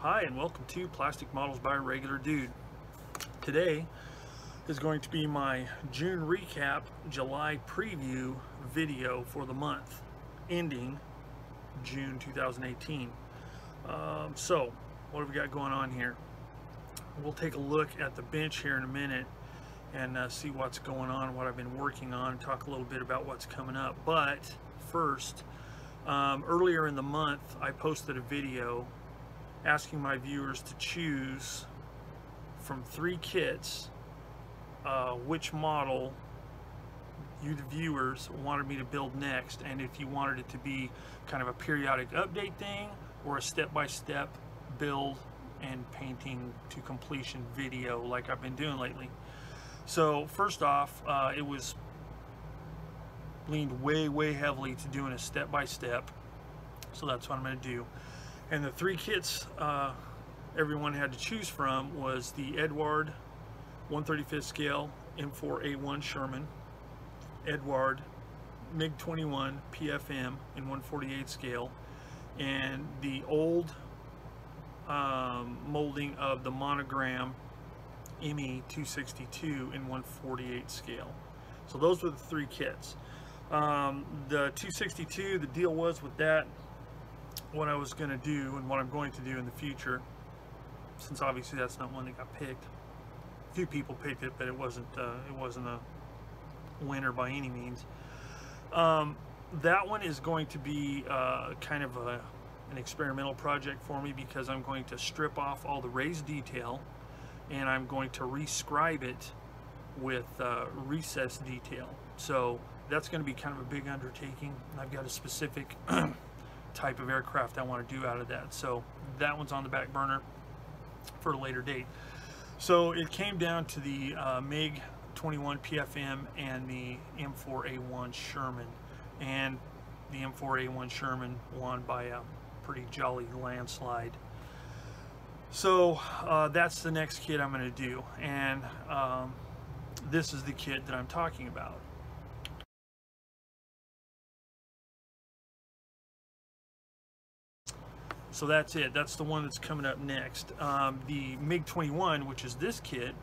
Hi and welcome to Plastic Models by a Regular Dude. Today is going to be my June recap, July preview video for the month ending June 2018. So what have we got going on here? We'll take a look at the bench here in a minute and see what's going on, what I've been working on, talk a little bit about what's coming up. But first, earlier in the month I posted a video asking my viewers to choose from 3 kits which model you, the viewers, wanted me to build next, and if you wanted it to be kind of a periodic update thing or a step-by-step build and painting to completion video like I've been doing lately. So first off, it was leaned way heavily to doing a step-by-step, so that's what I'm going to do. And the 3 kits everyone had to choose from was the Edward 1/35 scale M4A1 Sherman, Edward MiG-21 PFM in 1/48 scale, and the old molding of the Monogram ME-262 in 1/48 scale. So those were the 3 kits. The 262, the deal was with that, what I was going to do and what I'm going to do in the future, since obviously that's not one that got picked. A few people picked it, but it wasn't a winner by any means. That one is going to be kind of an experimental project for me, because I'm going to strip off all the raised detail and I'm going to rescribe it with recessed detail. So that's going to be kind of a big undertaking. I've got a specific type of aircraft I want to do out of that, so that one's on the back burner for a later date. So it came down to the MiG-21 PFM and the M4A1 Sherman, and the M4A1 Sherman won by a pretty jolly landslide. So that's the next kit I'm going to do, and this is the kit that I'm talking about. So that's it. That's the one that's coming up next. The MiG-21, which is this kit,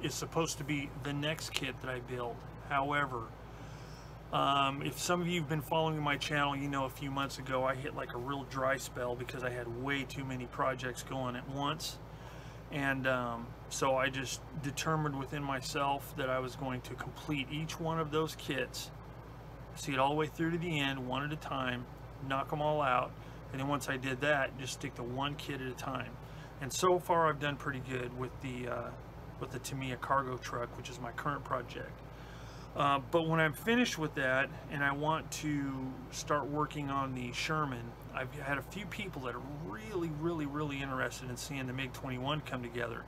is supposed to be the next kit that I build. However, if some of you have been following my channel, you know a few months ago I hit like a real dry spell because I had way too many projects going at once. And so I just determined within myself that I was going to complete each one of those kits, see it all the way through to the end, one at a time, knock them all out, and then once I did that, just stick to one kit at a time. And so far I've done pretty good with the Tamiya cargo truck, which is my current project. But when I'm finished with that and I want to start working on the Sherman, I've had a few people that are really interested in seeing the MiG-21 come together.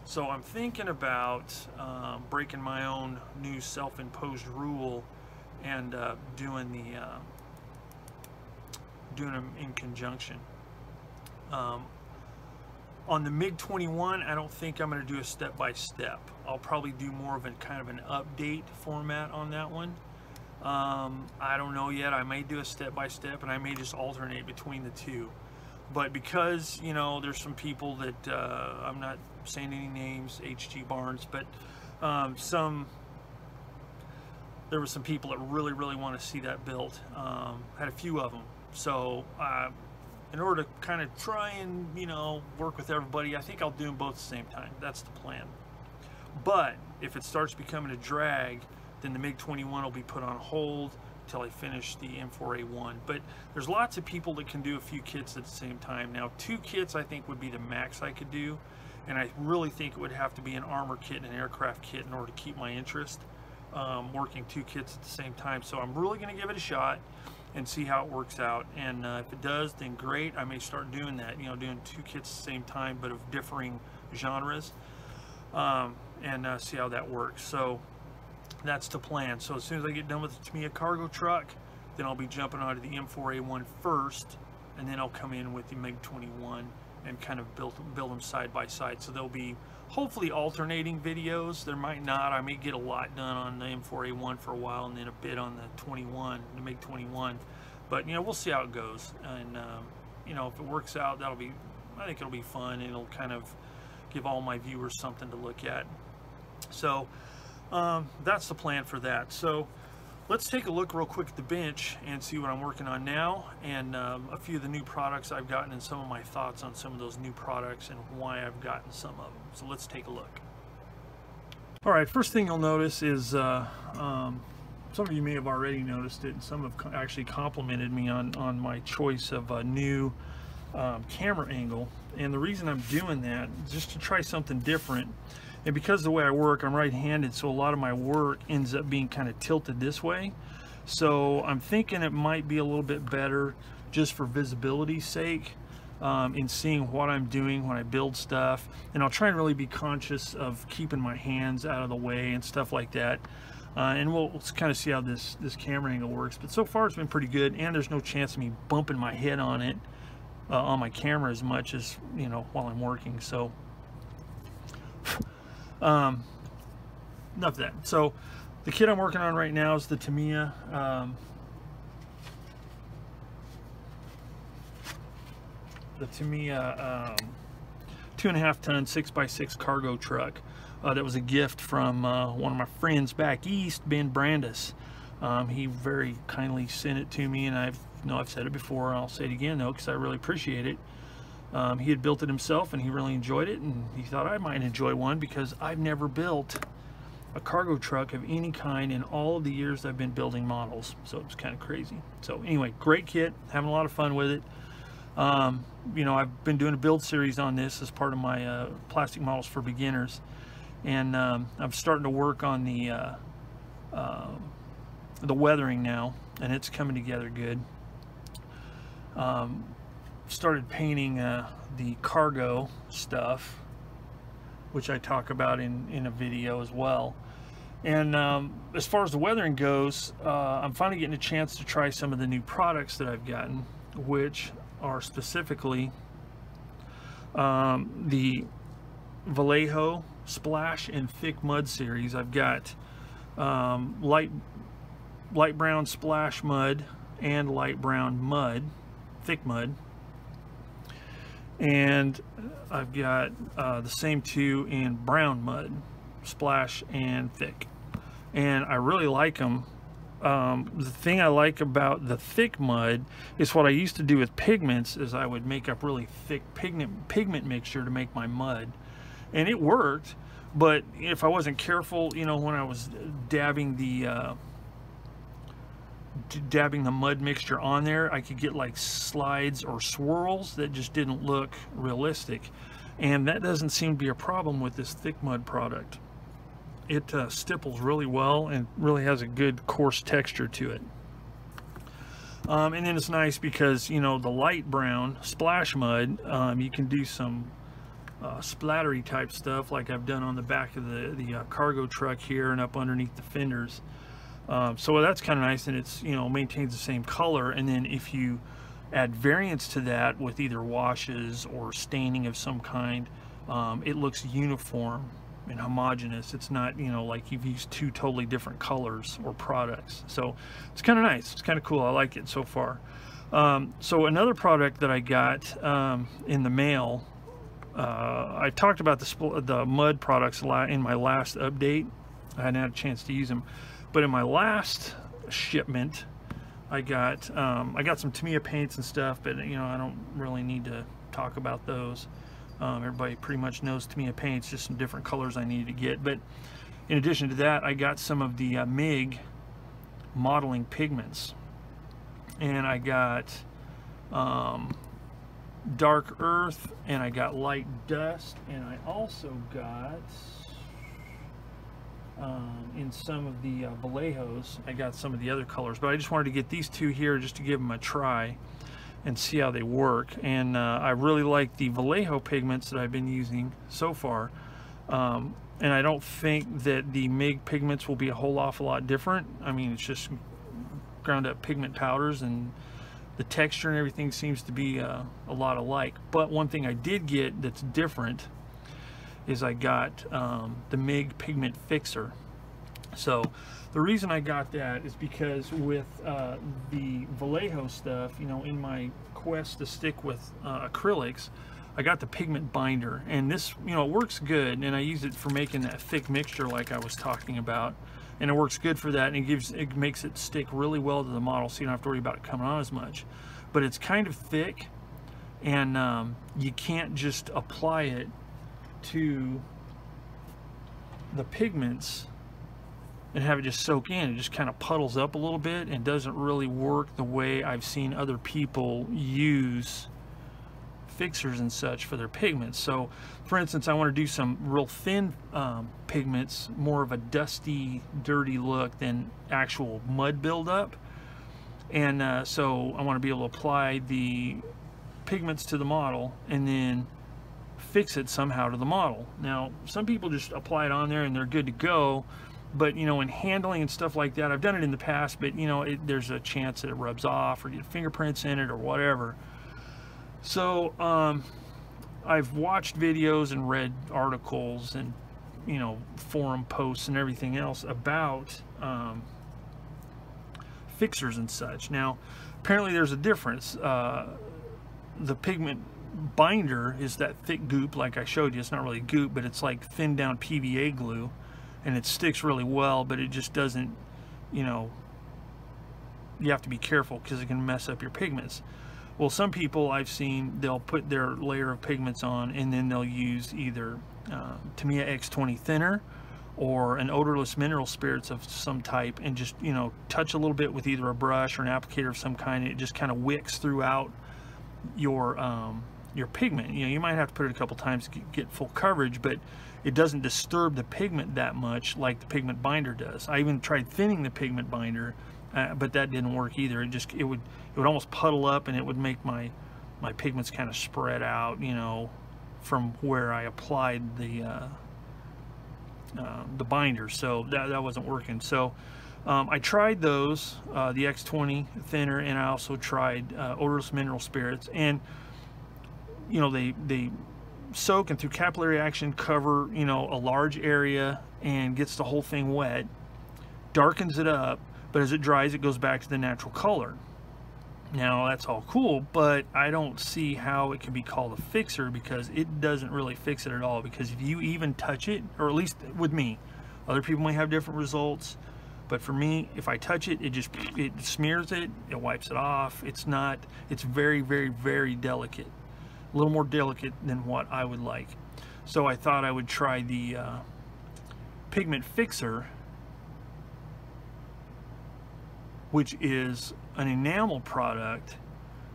So I'm thinking about breaking my own new self-imposed rule and doing them in conjunction. On the MiG-21, I don't think I'm going to do a step-by-step. I'll probably do more of a kind of an update format on that one. I don't know yet. I may do a step-by-step, and I may just alternate between the two. But because, you know, there's some people that, I'm not saying any names, H.G. Barnes, but there were some people that really want to see that built. Had a few of them. So in order to kind of try and, you know, work with everybody, I think I'll do them both at the same time. That's the plan. But if it starts becoming a drag, then the MiG-21 will be put on hold until I finish the M4A1. But there's lots of people that can do a few kits at the same time. Now, 2 kits I think would be the max I could do, and I really think it would have to be an armor kit and an aircraft kit in order to keep my interest, working 2 kits at the same time. So I'm really going to give it a shot and see how it works out, and if it does, then great. I may start doing that, you know, doing 2 kits at the same time but of differing genres, and see how that works. So that's the plan. So as soon as I get done with the Tamiya cargo truck, then I'll be jumping onto the M4A1 first, and then I'll come in with the MiG-21 and kind of build them side by side. So there'll be hopefully alternating videos. There might not. I may get a lot done on the M4A1 for a while, and then a bit on the 21, the MiG 21. But you know, we'll see how it goes. And you know, if it works out, I think it'll be fun, and it'll kind of give all my viewers something to look at. So that's the plan for that. So let's take a look real quick at the bench and see what I'm working on now, and a few of the new products I've gotten, and some of my thoughts on some of those new products and why I've gotten some of them. So let's take a look. All right, first thing you'll notice is some of you may have already noticed it, and some have actually complimented me on my choice of a new camera angle. And the reason I'm doing that is just to try something different. And because of the way I work, I'm right-handed, so a lot of my work ends up being kind of tilted this way. So I'm thinking it might be a little bit better just for visibility's sake, in seeing what I'm doing when I build stuff. And I'll try and really be conscious of keeping my hands out of the way and stuff like that. And we'll kind of see how this camera angle works. But so far it's been pretty good, and there's no chance of me bumping my head on it, on my camera as much as, you know, while I'm working. So enough of that. So the kit I'm working on right now is the Tamiya 2.5 ton 6x6 cargo truck. That was a gift from one of my friends back east, Ben Brandis. He very kindly sent it to me, and I've said it before, and I'll say it again though, because I really appreciate it. He had built it himself, and he really enjoyed it, and he thought I might enjoy one, because I've never built a cargo truck of any kind in all of the years I've been building models. So it was kind of crazy. So anyway, great kit, having a lot of fun with it. You know, I've been doing a build series on this as part of my plastic models for beginners, and I'm starting to work on the weathering now, and it's coming together good. Started painting the cargo stuff, which I talk about in a video as well. And as far as the weathering goes, I'm finally getting a chance to try some of the new products that I've gotten, which are specifically the Vallejo Splash and Thick Mud series. I've got light brown splash mud and light brown mud, thick mud, and I've got the same two in brown mud, splash and thick, and I really like them. The thing I like about the thick mud is what I used to do with pigments is I would make up really thick pigment mixture to make my mud, and it worked. But if I wasn't careful, you know, when I was dabbing the mud mixture on there, I could get like slides or swirls that just didn't look realistic, and that doesn't seem to be a problem with this thick mud product. It stipples really well and really has a good coarse texture to it. And then it's nice because, you know, the light brown splash mud, you can do some splattery type stuff like I've done on the back of the cargo truck here and up underneath the fenders. So that's kind of nice, and it's, you know, maintains the same color. And then if you add variants to that with either washes or staining of some kind, it looks uniform and homogeneous. It's not, you know, like you've used two totally different colors or products. So it's kind of nice. It's kind of cool. I like it so far. So another product that I got in the mail, I talked about the mud products in my last update. I hadn't had a chance to use them, but in my last shipment, I got some Tamiya paints and stuff, but you know, I don't really need to talk about those. Everybody pretty much knows Tamiya paints, just some different colors I needed to get. But in addition to that, I got some of the MiG modeling pigments, and I got dark earth, and I got light dust, and I also got in some of the Vallejos, I got some of the other colors, but I just wanted to get these two here just to give them a try and see how they work. And I really like the Vallejo pigments that I've been using so far, and I don't think that the MiG pigments will be a whole awful lot different. I mean, it's just ground up pigment powders, and The texture and everything seems to be a lot alike. But one thing I did get that's different is I got the MIG Pigment Fixer. So the reason I got that is because with the Vallejo stuff, you know, in my quest to stick with acrylics, I got the pigment binder, and this, you know, it works good, and I use it for making that thick mixture like I was talking about, and it works good for that, and it makes it stick really well to the model, so you don't have to worry about it coming on as much. But it's kind of thick, and you can't just apply it to the pigments and have it just soak in. It just kind of puddles up a little bit and doesn't really work the way I've seen other people use fixers and such for their pigments. So for instance, I want to do some real thin pigments, more of a dusty, dirty look than actual mud buildup, and so I want to be able to apply the pigments to the model and then fix it somehow to the model. Now some people just apply it on there and they're good to go, but you know, in handling and stuff like that, I've done it in the past, but you know, there's a chance that it rubs off or get fingerprints in it or whatever. So I've watched videos and read articles and, you know, forum posts and everything else about fixers and such. Now apparently there's a difference. The pigment binder is that thick goop like I showed you. It's not really goop, but it's like thinned down PVA glue, and it sticks really well, but it just doesn't, you know, you have to be careful because it can mess up your pigments. Well, some people I've seen, they'll put their layer of pigments on and then they'll use either Tamiya X20 thinner or an odorless mineral spirits of some type, and just, you know, touch a little bit with either a brush or an applicator of some kind, and it just kind of wicks throughout your pigment. You know, you might have to put it a couple times to get full coverage, but it doesn't disturb the pigment that much like the pigment binder does. I even tried thinning the pigment binder, but that didn't work either. It would almost puddle up, and it would make my pigments kind of spread out, you know, from where I applied the binder. So that wasn't working. So I tried those, the X20 thinner, and I also tried odorless mineral spirits, and you know, they soak and through capillary action cover, you know, a large area and gets the whole thing wet, darkens it up, but as it dries it goes back to the natural color. Now that's all cool, but I don't see how it can be called a fixer, because it doesn't really fix it at all. Because if you even touch it, or at least with me, other people may have different results, but for me, if I touch it, it smears it, it wipes it off. It's very, very, very delicate. A little more delicate than what I would like. So I thought I would try the Pigment Fixer, which is an enamel product,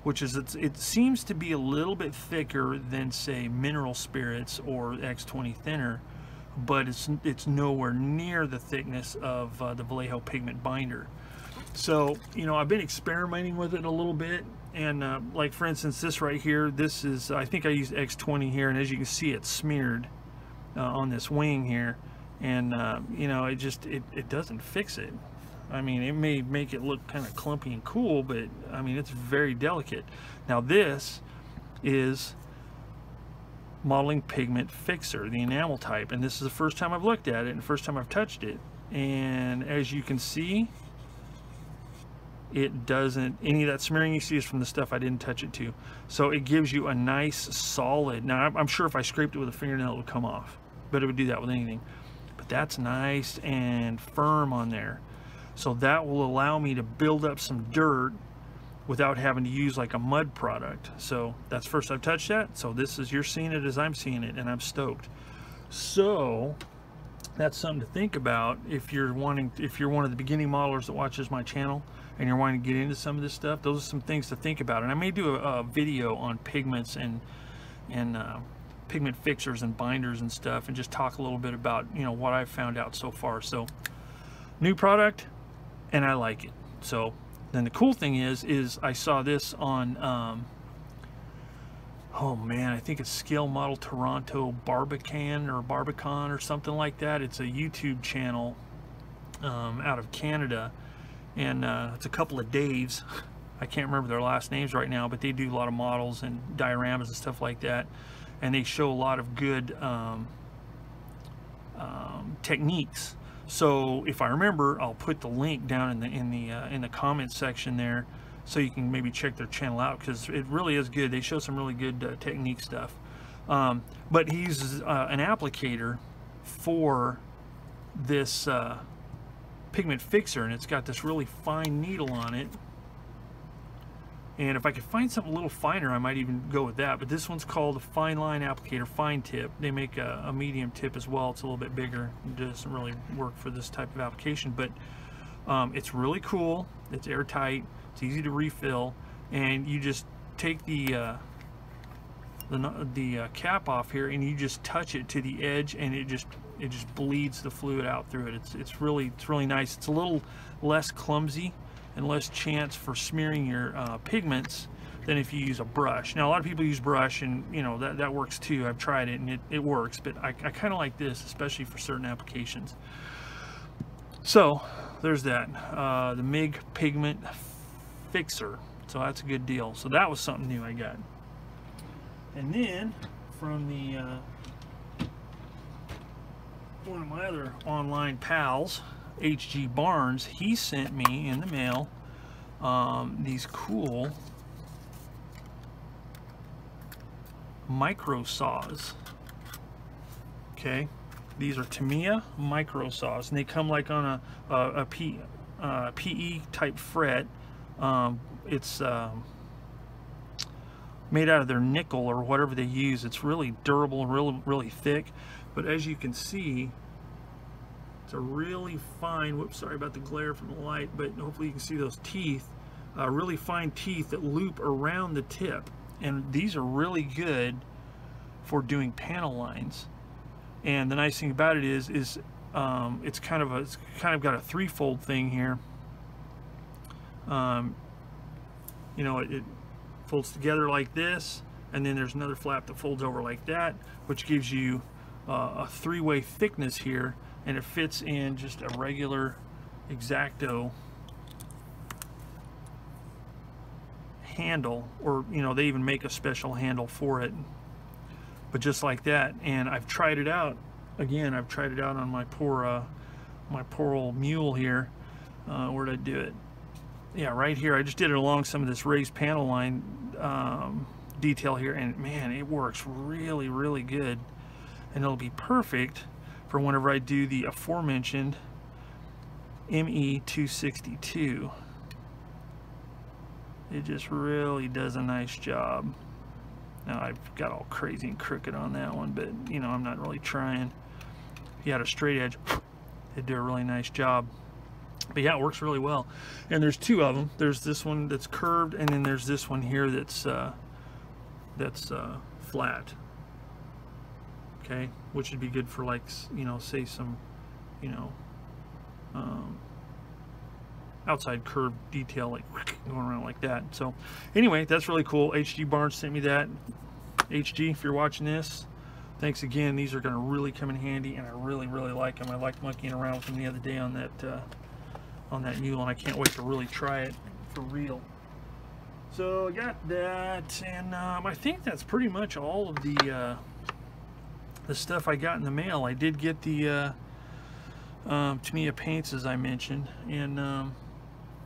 which is, it seems to be a little bit thicker than, say, mineral spirits or X20 thinner, but it's nowhere near the thickness of the Vallejo pigment binder. So, you know, I've been experimenting with it a little bit, and like for instance, this right here, this is, I think I used X20 here, and as you can see, it's smeared on this wing here, and you know, it doesn't fix it. I mean, it may make it look kind of clumpy and cool, but I mean, it's very delicate. Now this is Modeling Pigment Fixer, the enamel type, and this is the first time I've looked at it and the first time I've touched it, and as you can see, it doesn't, any of that smearing you see is from the stuff I didn't touch it to. So it gives you a nice solid, now I'm sure if I scraped it with a fingernail it would come off, but it would do that with anything. But that's nice and firm on there. So that will allow me to build up some dirt without having to use like a mud product. So that's first I've touched that. So this is, you're seeing it as I'm seeing it, and I'm stoked. So that's something to think about if you're one of the beginning modelers that watches my channel and you're wanting to get into some of this stuff. Those are some things to think about, and I may do a video on pigments and pigment fixers and binders and stuff, and just talk a little bit about, you know, what I've found out so far. So new product, and I like it. So then the cool thing is I saw this on oh man, I think it's Scale Model Toronto Barbakan or something like that. It's a YouTube channel out of Canada, and it's a couple of Daves. I can't remember their last names right now, but they do a lot of models and dioramas and stuff like that, and they show a lot of good techniques. So if I remember, I'll put the link down in the comments section there, so you can maybe check their channel out, because it really is good. They show some really good technique stuff. But he's an applicator for this pigment fixer, and it's got this really fine needle on it. And if I could find something a little finer, I might even go with that. But this one's called a fine line applicator, fine tip. They make a medium tip as well. It's a little bit bigger. It doesn't really work for this type of application, but it's really cool. It's airtight. It's easy to refill, and you just take the cap off here, and you just touch it to the edge, and it just bleeds the fluid out through it. It's really nice. It's a little less clumsy and less chance for smearing your pigments than if you use a brush. Now, a lot of people use brush, and you know that works too. I've tried it, and it works, but I kind of like this, especially for certain applications. So there's that, the MIG pigment fixer. So that's a good deal. So that was something new I got. And then from the one of my other online pals, HG Barnes, he sent me in the mail these cool micro saws. Okay, these are Tamiya micro saws, and they come like on a PE type fret. It's made out of their nickel or whatever they use. It's really durable and really thick. But as you can see, it's a really fine, whoops, sorry about the glare from the light, but hopefully you can see those teeth, really fine teeth that loop around the tip. And these are really good for doing panel lines. And the nice thing about it is it's kind of got a threefold thing here. You know, it folds together like this, and then there's another flap that folds over like that, which gives you a three-way thickness here, and it fits in just a regular X-Acto handle, or you know, they even make a special handle for it, but just like that. And I've tried it out again. I've tried it out on my poor old mule here. Where did I do it? Yeah, right here. I just did it along some of this raised panel line detail here, and man, it works really good, and it'll be perfect for whenever I do the aforementioned ME262. It just really does a nice job. Now I've got all crazy and crooked on that one, but you know, I'm not really trying. If you had a straight edge, it'd do a really nice job. But yeah, it works really well. And there's two of them. There's this one that's curved, and then there's this one here that's flat. Okay, which would be good for, like, you know, say some, you know, outside curved detail, like going around like that. So anyway, that's really cool. HG Barnes sent me that. HG, if you're watching this, thanks again. These are going to really come in handy, and I really like them. I liked monkeying around with them the other day on that mule, and I can't wait to really try it for real. So I got that, and I think that's pretty much all of the stuff I got in the mail. I did get the Tamiya paints, as I mentioned, and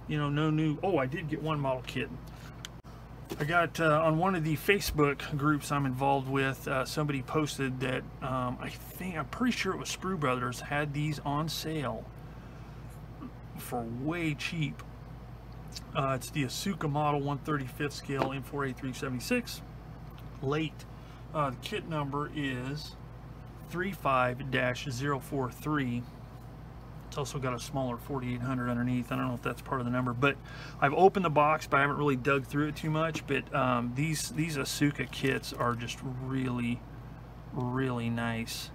you know, no new. Oh, I did get one model kit. I got on one of the Facebook groups I'm involved with, somebody posted that I'm pretty sure it was Sprue Brothers had these on sale for way cheap. It's the Asuka model 1/35 scale M4A376 late. The kit number is 35-043. It's also got a smaller 4800 underneath. I don't know if that's part of the number, but I've opened the box, but I haven't really dug through it too much. But these Asuka kits are just really nice.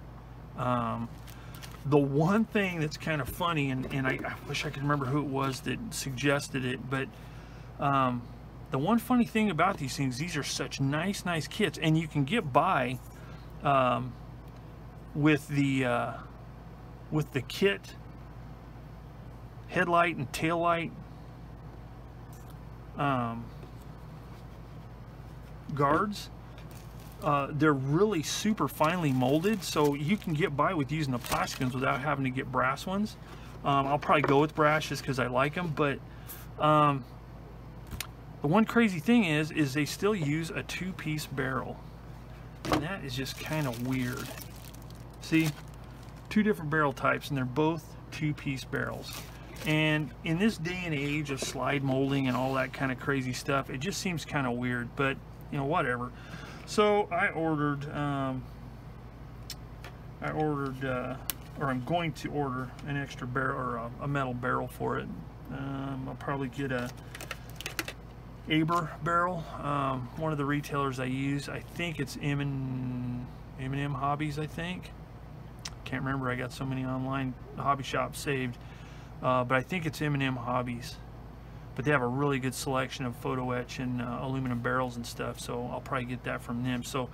The one thing that's kind of funny, and I wish I could remember who it was that suggested it, but the one funny thing about these things, these are such nice kits, and you can get by with the kit headlight and tail light guards. They're really super finely molded, so you can get by with using the plastic ones without having to get brass ones. I'll probably go with brass just because I like them, but the one crazy thing is they still use a two-piece barrel, and that is just kind of weird. See, two different barrel types, and they're both two-piece barrels. And in this day and age of slide molding and all that kind of crazy stuff, it just seems kind of weird, but you know, whatever. So I ordered, or I'm going to order an extra barrel, or a metal barrel for it. I'll probably get a Aber barrel. One of the retailers I use, I think it's M&M Hobbies, I think. Can't remember, I got so many online hobby shops saved. But I think it's M&M Hobbies. But they have a really good selection of photo etch and aluminum barrels and stuff, so I'll probably get that from them. So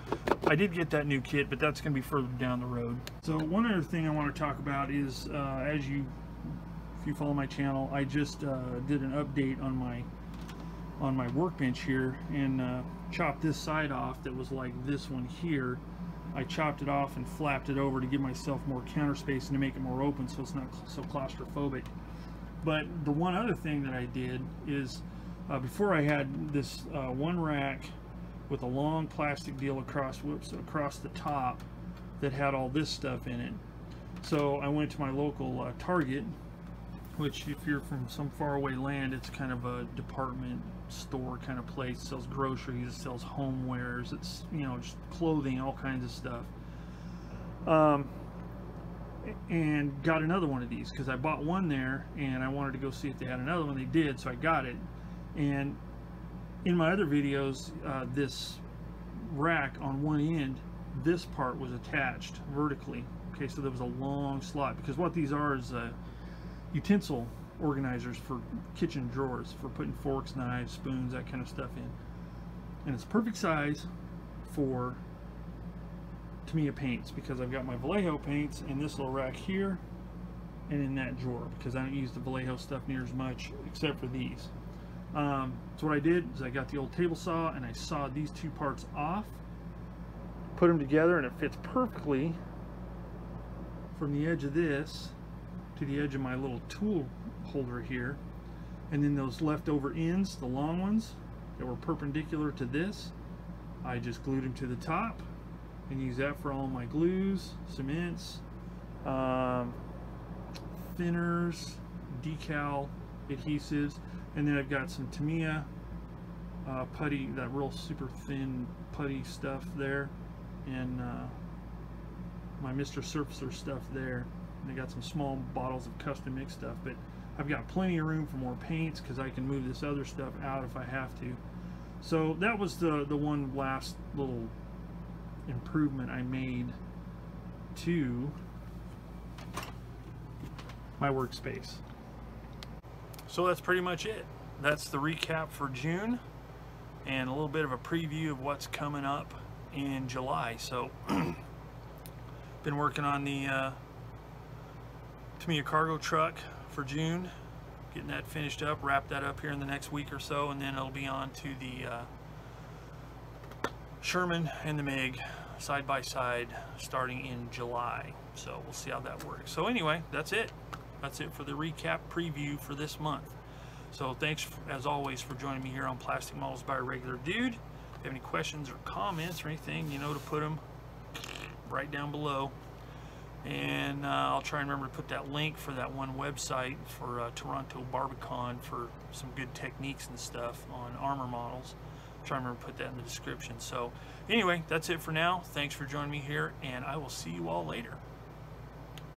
I did get that new kit, but that's going to be further down the road. So one other thing I want to talk about is, if you follow my channel, I just did an update on my workbench here, and chopped this side off that was like this one here. I chopped it off and flapped it over to give myself more counter space and to make it more open so it's not so claustrophobic. But the one other thing that I did is, before I had this one rack with a long plastic deal across the top that had all this stuff in it. So I went to my local Target, which if you're from some faraway land, it's kind of a department store kind of place. It sells groceries, it sells homewares, it's, you know, just clothing, all kinds of stuff. And got another one of these because I bought one there and I wanted to go see if they had another one. They did, so I got it. And in my other videos, this rack on one end, this part was attached vertically. Okay, so there was a long slot, because what these are is utensil organizers for kitchen drawers, for putting forks, knives, spoons, that kind of stuff in. And it's perfect size for Tamiya paints, because I've got my Vallejo paints in this little rack here and in that drawer, because I don't use the Vallejo stuff near as much except for these. So what I did is I got the old table saw and I sawed these two parts off, put them together, and it fits perfectly from the edge of this to the edge of my little tool holder here. And then those leftover ends, the long ones that were perpendicular to this, I just glued them to the top and use that for all my glues, cements, thinners, decal adhesives. And then I've got some Tamiya putty, that real super thin putty stuff there, and my Mr. Surfacer stuff there. And I got some small bottles of custom mix stuff, but I've got plenty of room for more paints because I can move this other stuff out if I have to. So that was the one last little improvement I made to my workspace. So that's pretty much it. That's the recap for June and a little bit of a preview of what's coming up in July. So been working on the Tamiya cargo truck for June, getting that finished up, wrap that up here in the next week or so, and then it'll be on to the Sherman and the Meg side by side starting in July. So we'll see how that works. So anyway, that's it for the recap preview for this month. So thanks as always for joining me here on Plastic Models by a Regular Dude. If you have any questions or comments or anything, you know to put them right down below. And I'll try and remember to put that link for that one website for Toronto Barbakan for some good techniques and stuff on armor models. Try and remember to put that in the description. So anyway, that's it for now. Thanks for joining me here, and I will see you all later.